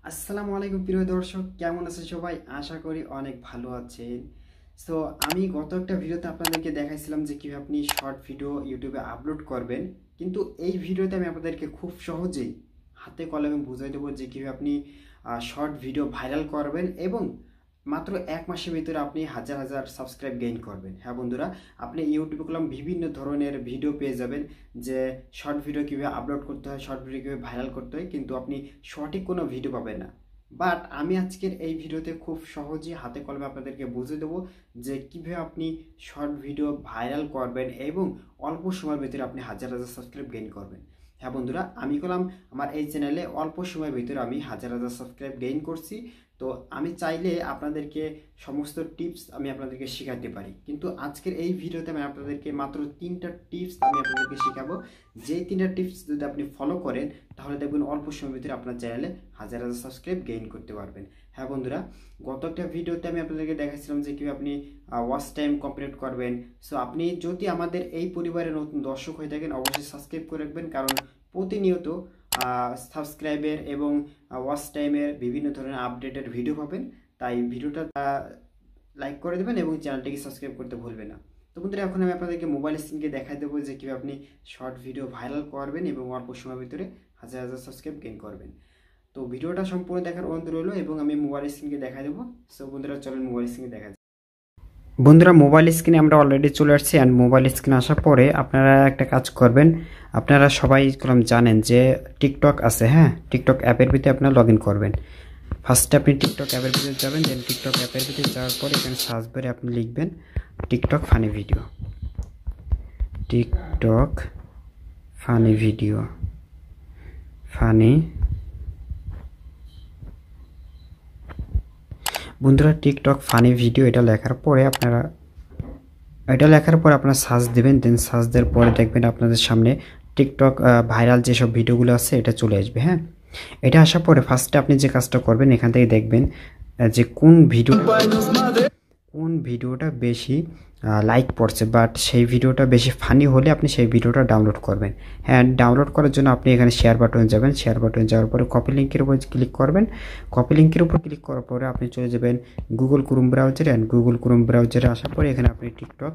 আসসালামু আলাইকুম প্রিয় দর্শক, কেমন আছেন সবাই? আশা করি অনেক ভালো আছেন। সো আমি গত একটা ভিডিওতে আপনাদেরকে দেখাইছিলাম যে কিভাবে আপনি শর্ট ভিডিও ইউটিউবে আপলোড করবেন, কিন্তু এই ভিডিওতে আমি আপনাদেরকে খুব সহজেই হাতে কলমে বুঝাই দেবো যে কিভাবে আপনি শর্ট ভিডিও ভাইরাল করবেন এবং মাত্র এক মাসের ভিতরে আপনি হাজার হাজার সাবস্ক্রাইব গেইন করবেন। হ্যাঁ বন্ধুরা, আপনি ইউটিউবে কলম বিভিন্ন ধরনের ভিডিও পেয়ে যাবেন যে শর্ট ভিডিও কীভাবে আপলোড করতে হয়, শর্ট ভিডিও কীভাবে ভাইরাল করতে হয়, কিন্তু আপনি সঠিক কোনো ভিডিও পাবেন না। বাট আমি আজকের এই ভিডিওতে খুব সহজেই হাতে কলমে আপনাদেরকে বুঝিয়ে দেবো যে কীভাবে আপনি শর্ট ভিডিও ভাইরাল করবেন এবং অল্প সময়ের ভিতরে আপনি হাজার হাজার সাবস্ক্রাইব গেইন করবেন। হ্যাঁ বন্ধুরা, আমি কলম আমার এই চ্যানেলে অল্প সময়ের ভিতরে আমি হাজার হাজার সাবস্ক্রাইব গেইন করছি। তো আমি চাইলে আপনাদেরকে সমস্ত টিপস আমি আপনাদেরকে শেখাতে পারি, কিন্তু আজকের এই ভিডিওতে আমি আপনাদেরকে মাত্র 3টা টিপস আমি আপনাদেরকে শেখাবো। যে 3টা টিপস যদি আপনি ফলো করেন তাহলে দেখবেন অল্প সময়ের ভিতরে আপনার চ্যানেলে হাজার হাজার সাবস্ক্রাইব গেইন করতে পারবেন। হ্যাঁ বন্ধুরা, গত একটা ভিডিওতে আমি আপনাদেরকে দেখাচ্ছিলাম যে কীভাবে আপনি ওয়াচ টাইম কমপ্লিট করবেন। সো আপনি যদি আমাদের এই পরিবারের নতুন দর্শক হয়ে থাকেন অবশ্যই সাবস্ক্রাইব করে রাখবেন, কারণ প্রতিনিয়ত সাবস্ক্রাইবের এবং ওয়াচ টাইমের বিভিন্ন ধরনের আপডেটের ভিডিও পাবেন। তাই ভিডিওটা লাইক করে দেবেন এবং চ্যানেলটিকে সাবস্ক্রাইব করতে ভুলবেন না। তো বন্ধুরা, এখন আমি আপনাদেরকে মোবাইল স্ক্রিনকে দেখাই দেবো যে কীভাবে আপনি শর্ট ভিডিও ভাইরাল করবেন এবং অল্প সময়ের ভিতরে হাজার হাজার সাবস্ক্রাইব গেইন করবেন। তো ভিডিওটা সম্পূর্ণ দেখার অনুরোধ রইল এবং আমি মোবাইল স্ক্রিনকে দেখাই দেবো। সো বন্ধুরা, চলেন মোবাইল স্ক্রিনে দেখা যায়। বন্ধুরা, মোবাইল স্ক্রিনে আমরা অলরেডি চলে আসছি। অ্যান্ড মোবাইল স্ক্রিনে আসার পরে আপনারা একটা কাজ করবেন, আপনারা সবাই জানেন যে টিকটক আছে। হ্যাঁ, টিকটক অ্যাপের ভিতরে আপনারা লগ ইন করবেন। ফার্স্টে আপনি টিকটক অ্যাপের ভিতরে যাবেন, দেন টিকটক অ্যাপের ভিতরে যাওয়ার পরে এখানে সার্চ বারে আপনি লিখবেন TikTok funny video. TikTok funny video, funny বন্ধুরা, টিকটক ফানি ভিডিও এটা লেখার পরে আপনারা সার্চ দেবেন। দেন সার্চ দেওয়ার পরে দেখবেন আপনাদের সামনে টিকটক ভাইরাল যেসব ভিডিওগুলো আছে এটা চলে আসবে। হ্যাঁ, এটা আসার পরে ফার্স্টে আপনি যে কাজটা করবেন, এখান থেকে দেখবেন যে কোন ভিডিওটা বেশি লাইক পড়ছে, বাট সেই ভিডিওটা বেশি ফানি হলে আপনি সেই ভিডিওটা ডাউনলোড করবেন। হ্যাঁ, ডাউনলোড করার জন্য আপনি এখানে শেয়ার বাটনে যাবেন। শেয়ার বাটনে যাওয়ার পরে কপি লিঙ্কের উপর ক্লিক করবেন। কপি লিঙ্কের উপর ক্লিক করার পরে আপনি চলে যাবেন গুগল ক্রোম ব্রাউজারে। অ্যান্ড গুগল ক্রোম ব্রাউজারে আসার পরে এখানে আপনি টিকটক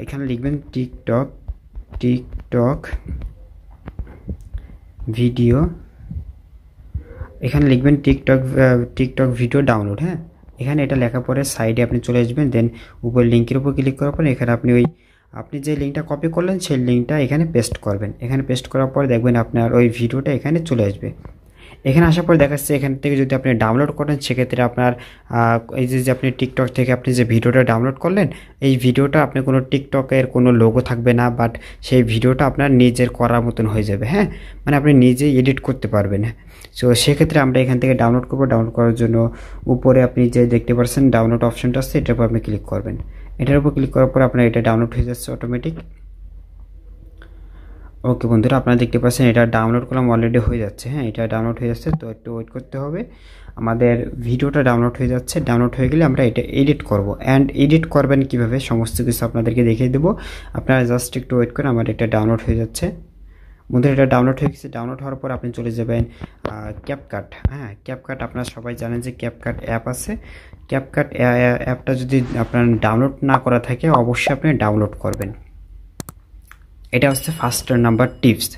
এখানে লিখবেন টিকটক ভিডিও, এখানে লিখবেন টিকটক ভিডিও ডাউনলোড। হ্যাঁ, এখানে এটা লেখার পরে সাইডে আপনি চলে আসবেন। দেন উপর লিঙ্কের উপর ক্লিক করার পরে এখানে আপনি যে লিঙ্কটা কপি করলেন সেই লিঙ্কটা এখানে পেস্ট করবেন। এখানে পেস্ট করার পরে দেখবেন আপনার ওই ভিডিওটা এখানে চলে আসবে। এখানে আসার পর দেখাচ্ছে এখান থেকে যদি আপনি ডাউনলোড করেন সেক্ষেত্রে আপনার এই যে আপনি টিকটক থেকে আপনি যে ভিডিওটা ডাউনলোড করলেন এই ভিডিওটা আপনি কোনো টিকটকের কোনো লোগো থাকবে না, বাট সেই ভিডিওটা আপনার নিজের করার মতন হয়ে যাবে। হ্যাঁ, মানে আপনি নিজেই এডিট করতে পারবেন। সো সেক্ষেত্রে আমরা এখান থেকে ডাউনলোড করবো। ডাউনলোড করার জন্য উপরে আপনি যে দেখতে পাচ্ছেন ডাউনলোড অপশনটা আছে, এটার উপর আপনি ক্লিক করবেন। এটার উপর ক্লিক করার পর আপনার এটা ডাউনলোড হয়ে যাচ্ছে অটোমেটিক। ওকে বন্ধুরা, আপনারা দেখতে পাচ্ছেন এটা ডাউনলোড করলাম, অলরেডি হয়ে যাচ্ছে। হ্যাঁ, এটা ডাউনলোড হয়ে যাচ্ছে, তো একটু ওয়েট করতে হবে। আমাদের ভিডিওটা ডাউনলোড হয়ে যাচ্ছে। ডাউনলোড হয়ে গেলে আমরা এটা এডিট করব। অ্যান্ড এডিট করবেন কীভাবে সমস্ত কিছু আপনাদেরকে দেখিয়ে দেবো। আপনারা জাস্ট একটু ওয়েট করেন, আমার এটা ডাউনলোড হয়ে যাচ্ছে। বন্ধুরা, এটা ডাউনলোড হয়ে গেছে। ডাউনলোড হওয়ার পর আপনি চলে যাবেন ক্যাপকাট। হ্যাঁ, ক্যাপকাট আপনারা সবাই জানেন যে ক্যাপকাট অ্যাপ আছে। ক্যাপকাট অ্যাপটা যদি আপনার ডাউনলোড না করা থাকে অবশ্যই আপনি ডাউনলোড করবেন। এটা হচ্ছে ফার্স্ট নাম্বার টিপস।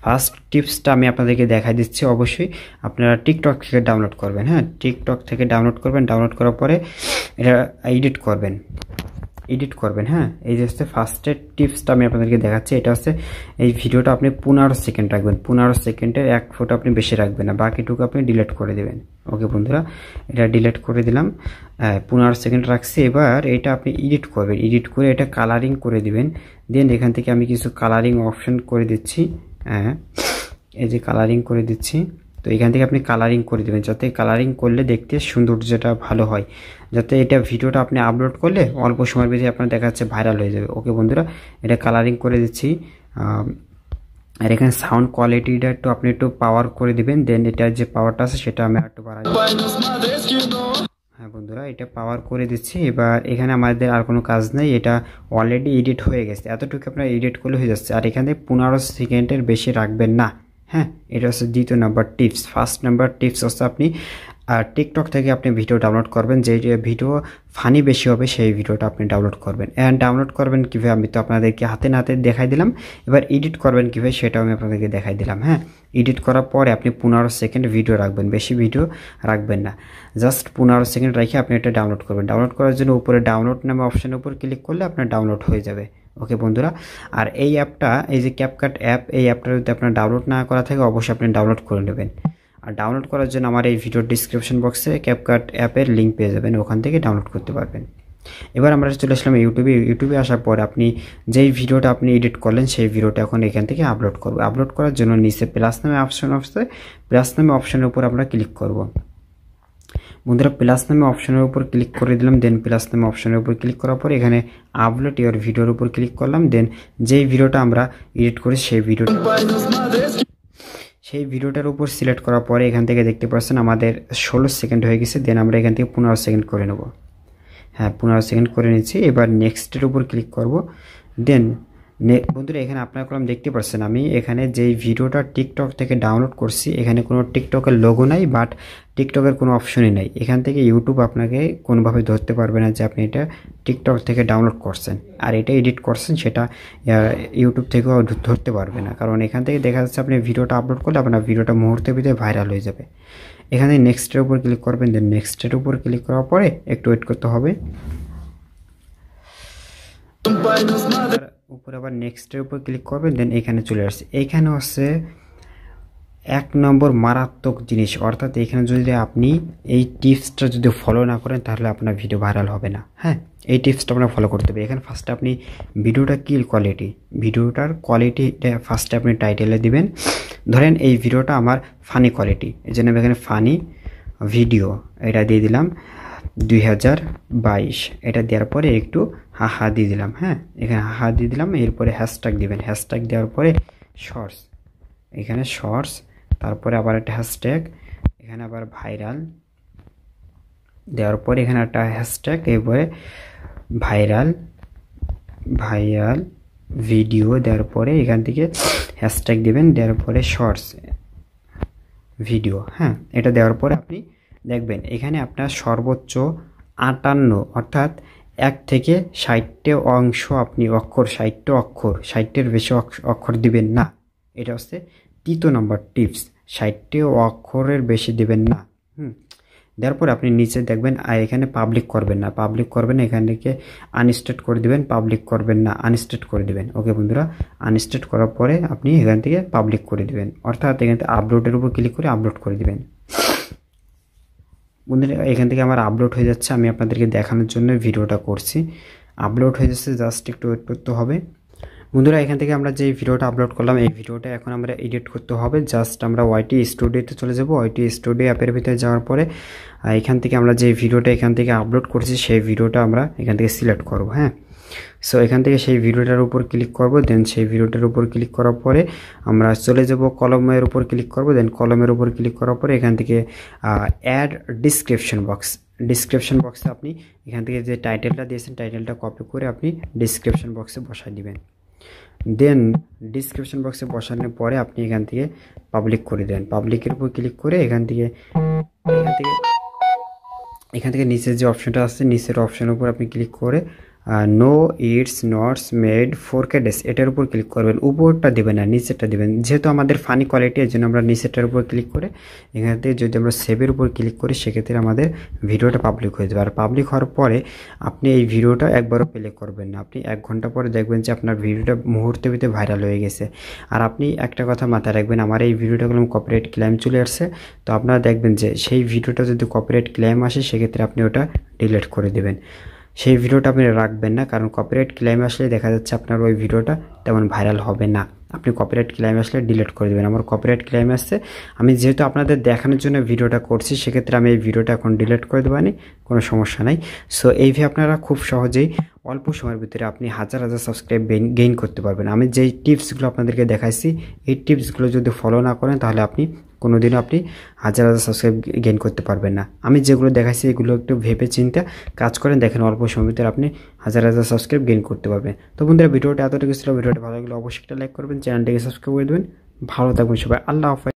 ফার্স্ট টিপসটা আমি আপনাদেরকে দেখাই দিচ্ছি। অবশ্যই আপনারা টিকটক থেকে ডাউনলোড করবেন। হ্যাঁ, টিকটক থেকে ডাউনলোড করবেন। ডাউনলোড করার পরে এটা এডিট করবেন। হ্যাঁ, এই যে হচ্ছে ফার্স্টের টিপসটা আমি আপনাদেরকে দেখাচ্ছি। এটা হচ্ছে এই ভিডিওটা আপনি 15 সেকেন্ড রাখবেন। 15 সেকেন্ডের 1 ফুট আপনি বেশি রাখবেন না, বাকিটুকু আপনি ডিলিট করে দেবেন। ওকে বন্ধুরা, এটা ডিলিট করে দিলাম। 15 সেকেন্ড রাখছি। এবার এটা আপনি এডিট করবেন। এডিট করে এটা কালারিং করে দিবেন। দেন এখান থেকে আমি কিছু কালারিং অপশন করে দিচ্ছি। হ্যাঁ, এই যে কালারিং করে দিচ্ছি। তো এখান থেকে আপনি কালারিং করে দেবেন, যাতে কালারিং করলে দেখতে সৌন্দর্যটা ভালো হয়, যাতে এটা ভিডিওটা আপনি আপলোড করলে অল্প সময়ের ভিতরে আপনার দেখা যাচ্ছে ভাইরাল হয়ে যাবে। ওকে বন্ধুরা, এটা কালারিং করে দিচ্ছি। আর এখানে সাউন্ড কোয়ালিটিটা আপনি একটু পাওয়ার করে দিবেন। দেন এটার যে পাওয়ারটা আছে সেটা আমি একটু বাড়াই। হ্যাঁ বন্ধুরা, এটা পাওয়ার করে দিচ্ছি। এবার এখানে আমাদের আর কোনো কাজ নেই, এটা অলরেডি এডিট হয়ে গেছে। এতটুকু আপনার এডিট করলে হয়ে যাচ্ছে। আর এখানে 15 সেকেন্ডের বেশি রাখবেন না। হ্যাঁ, এটা হচ্ছে দ্বিতীয় number tips. First number tips হচ্ছে আপনি টিকটক থেকে আপনি ভিডিও ডাউনলোড করবেন, যে ভিডিও ফানি বেশি হবে সেই ভিডিওটা আপনি ডাউনলোড করবেন। অ্যান্ড ডাউনলোড করবেন কীভাবে আমি তো আপনাদেরকে হাতে না হাতে দেখাই দিলাম, এবার এডিট করবেন কীভাবে সেটাও আমি আপনাদেরকে দেখাই দিলাম। হ্যাঁ, এডিট করার পরে আপনি 15 সেকেন্ড ভিডিও রাখবেন, বেশি ভিডিও রাখবেন না, জাস্ট 15 সেকেন্ড রেখে আপনি এটা ডাউনলোড করবেন। ডাউনলোড করার জন্য উপরে ডাউনলোড নামে অপশানের উপর ক্লিক করলে আপনার ডাউনলোড হয়ে যাবে। ওকে বন্ধুরা, আর এই অ্যাপটা, এই যে ক্যাপকাট অ্যাপ, এই অ্যাপটা যদি আপনার ডাউনলোড না করা থাকে অবশ্যই আপনি ডাউনলোড করে নেবেন। আর ডাউনলোড করার জন্য আমার এই ভিডিওর ডিসক্রিপশন বক্সে ক্যাপকাট অ্যাপের লিঙ্ক পেয়ে যাবেন, ওখান থেকে ডাউনলোড করতে পারবেন। এবার আমরা চলে আসলাম ইউটিউবে আসার পর আপনি যেই ভিডিওটা আপনি এডিট করলেন সেই ভিডিওটা এখন এখান থেকে আপলোড করব। আপলোড করার জন্য নিচে প্লাস নামে অপশন আসছে, প্লাস নামে অপশনের উপর আমরা ক্লিক করব। বন্ধুরা প্লাস নামে অপশনের উপর ক্লিক করে দিলাম, দেন প্লাস নামে অপশনের উপর ক্লিক করার পর এখানে আপলোড ইওর ভিডিওর উপর ক্লিক করলাম। দেন যেই ভিডিওটা আমরা এডিট করি সেই ভিডিওটার উপর সিলেক্ট করার পরে এখান থেকে দেখতে পাচ্ছেন আমাদের 16 সেকেন্ড হয়ে গেছে। দেন আমরা এখান থেকে 15 সেকেন্ড করে নেব। হ্যাঁ, 15 সেকেন্ড করে নিচ্ছি। এবার নেক্সটের উপর ক্লিক করব। দেন বন্ধুরা এখানে আপনারা কলম দেখতে পাচ্ছেন আমি এখানে যেই ভিডিওটা টিকটক থেকে ডাউনলোড করছি এখানে কোনো টিকটকের লোগো নাই, বাট টিকটকের কোনো অপশনই নাই। এখান থেকে ইউটিউব আপনাকে কোনোভাবে ধরতে পারবে না যে আপনি এটা টিকটক থেকে ডাউনলোড করছেন আর এটা এডিট করছেন, সেটা ইউটিউব থেকেও ধরতে পারবে না, কারণ এখান থেকে দেখা যাচ্ছে আপনি ভিডিওটা আপলোড করলে আপনার ভিডিওটা মুহূর্তের ভিতরে ভাইরাল হয়ে যাবে। এখানে নেক্সটের উপর ক্লিক করবেন। দেন নেক্সটের উপর ক্লিক করার পরে একটু ওয়েট করতে হবে। উপরে আবার নেক্সটের উপর ক্লিক করবেন। দেন এখানে চলে আসছে, এইখানে হচ্ছে 1 নম্বর মারাত্মক জিনিস, অর্থাৎ এখানে যদি আপনি এই টিপসটা যদি ফলো না করেন তাহলে আপনার ভিডিও ভাইরাল হবে না। হ্যাঁ, এই টিপসটা আপনার ফলো করতে হবে। এখানে ফার্স্টে আপনি ভিডিওটা কি কোয়ালিটি, ভিডিওটার কোয়ালিটিটা ফার্স্টে আপনি টাইটেলে দিবেন। ধরেন এই ভিডিওটা আমার ফানি কোয়ালিটি, এই জন্য আমি এখানে ফানি ভিডিও এটা দিয়ে দিলাম 2022, এটা দেওয়ার পরে একটু হাহা দিয়ে দিলাম। হ্যাঁ, এখানে হাহা দিয়ে দিলাম। এরপরে হ্যাশট্যাগ দিবেন, হ্যাশট্যাগ দেওয়ার পরে শর্টস, এখানে শর্টস, তারপরে আবার একটা হ্যাশট্যাগ, এখানে আবার ভাইরাল দেওয়ার পরে এখানে একটা হ্যাশট্যাগ, এরপরে ভাইরাল ভিডিও দেওয়ার পরে এখান থেকে হ্যাশট্যাগ দিবেন, দেওয়ার পরে শর্টস ভিডিও। হ্যাঁ, এটা দেওয়ার পরে আপনি দেখবেন এখানে আপনার সর্বোচ্চ 58 অর্থাৎ 1 থেকে 60 অংশ আপনি অক্ষর, 60 অক্ষর, 60-এর বেশি অক্ষর দিবেন না। এটা হচ্ছে তৃতীয় নম্বর টিপস, 60 অক্ষরের বেশি দিবেন না। দেওয়ার পরে আপনি নিচে দেখবেন এখানে পাবলিক করবেন না, এখান থেকে আনস্টেট করে দিবেন, পাবলিক করবেন না, আনস্টেট করে দিবেন। ওকে বন্ধুরা, আনস্টেট করার পরে আপনি এখান থেকে পাবলিক করে দিবেন, অর্থাৎ এখান থেকে আপলোডের উপর ক্লিক করে আপলোড করে দিবেন। বন্ধুরা এখান থেকে আমার আপলোড হয়ে যাচ্ছে, আমি আপনাদেরকে দেখানোর জন্য ভিডিওটা করছি। আপলোড হয়ে যাচ্ছে, জাস্ট একটু ওয়েট করতে হবে। বন্ধুরা এখান থেকে আমরা যে ভিডিওটা আপলোড করলাম এই ভিডিওটা এখন আমরা এডিট করতে হবে। জাস্ট আমরা ওয়াইটি স্টুডিওতে চলে যাব। ওয়াইটি স্টুডিও অ্যাপের ভিতরে যাওয়ার পরে এখান থেকে আমরা যে ভিডিওটা এখান থেকে আপলোড করছি সেই ভিডিওটা আমরা এখান থেকে সিলেক্ট করব। হ্যাঁ, সো এখান থেকে সেই ভিডিওটার উপর ক্লিক করব। দেন সেই ভিডিওটার উপর ক্লিক করার পরে আমরা চলে যাব কলমের উপর ক্লিক করব। দেন কলমের উপর ক্লিক করার পরে এখান থেকে অ্যাড ডিসক্রিপশন বক্সে আপনি এখান থেকে যে টাইটেলটা দিয়েছেন টাইটেলটা কপি করে আপনি ডিসক্রিপশন বক্সে বসাই দিবেন। দেন ডিসক্রিপশন বক্সে বসানোর পরে আপনি এখান থেকে পাবলিক করে দেন। পাবলিকের উপর ক্লিক করে এখান থেকে নিচের যে অপশনটা আছে নিচের অপশনের উপর আপনি ক্লিক করে no it's not made for kids এটার উপর ক্লিক করবেন। উপরটা দেবেন না, নিচেরটা দেবেন। যেহেতু আমাদের ফানি কোয়ালিটি এর জন্য আমরা নিচেরটার উপর ক্লিক করে এখান থেকে যদি আমরা সেভের উপর ক্লিক করি সেক্ষেত্রে আমাদের ভিডিওটা পাবলিক হয়ে যাবে। আর পাবলিক হওয়ার পরে আপনি এই ভিডিওটা একবারও প্লে করবেন না, আপনি 1 ঘন্টা পরে দেখবেন যে আপনার ভিডিওটা মুহূর্তের ভিতরে ভাইরাল হয়ে গেছে। আর আপনি একটা কথা মাথায় রাখবেন, আমার এই ভিডিওটা করলাম কপিরাইট ক্লেম চলে আসছে, তো আপনারা দেখবেন যে সেই ভিডিওটা যদি কপিরাইট ক্লেম আসে সেক্ষেত্রে আপনি ওটা ডিলিট করে দেবেন। সেই ভিডিওটা আপনি রাখবেন না, কারণ কপিরাইট ক্লেম আসলে দেখা যাচ্ছে আপনার ওই ভিডিওটা তেমন ভাইরাল হবে না। আপনি কপিরাইট ক্লেম আসলে ডিলিট করে দেবেন। আমার কপিরাইট ক্লেম আসছে, আমি যেহেতু আপনাদের দেখানোর জন্য ভিডিওটা করছি সেক্ষেত্রে আমি এই ভিডিওটা এখন ডিলিট করে দেবানি, কোনো সমস্যা নাই। সো এইভাবে আপনারা খুব সহজেই অল্প সময়ের ভিতরে আপনি হাজার সাবস্ক্রাইব গেইন করতে পারবেন। আমি যেই টিপসগুলো আপনাদেরকে দেখাইছি এই টিপসগুলো যদি ফলো না করেন তাহলে আপনি কোনোদিনও আপনি হাজার সাবস্ক্রাইব গেইন করতে পারবেন না। আমি যেগুলো দেখাইছি এগুলো একটু ভেবে চিন্তে কাজ করেন, দেখেন অল্প সময়ের ভিতরে আপনি হাজার সাবস্ক্রাইব গেইন করতে পারবেন। তো বন্ধুরা ভিডিওটা এতটুকু ছিল। ভিডিওটা ভালো লাগলে অবশ্যই একটা লাইক করবেন, চ্যানেলটাকে সাবস্ক্রাইব করে দেবেন। ভালো থাকবেন সবাই। আল্লাহ হাফেজ।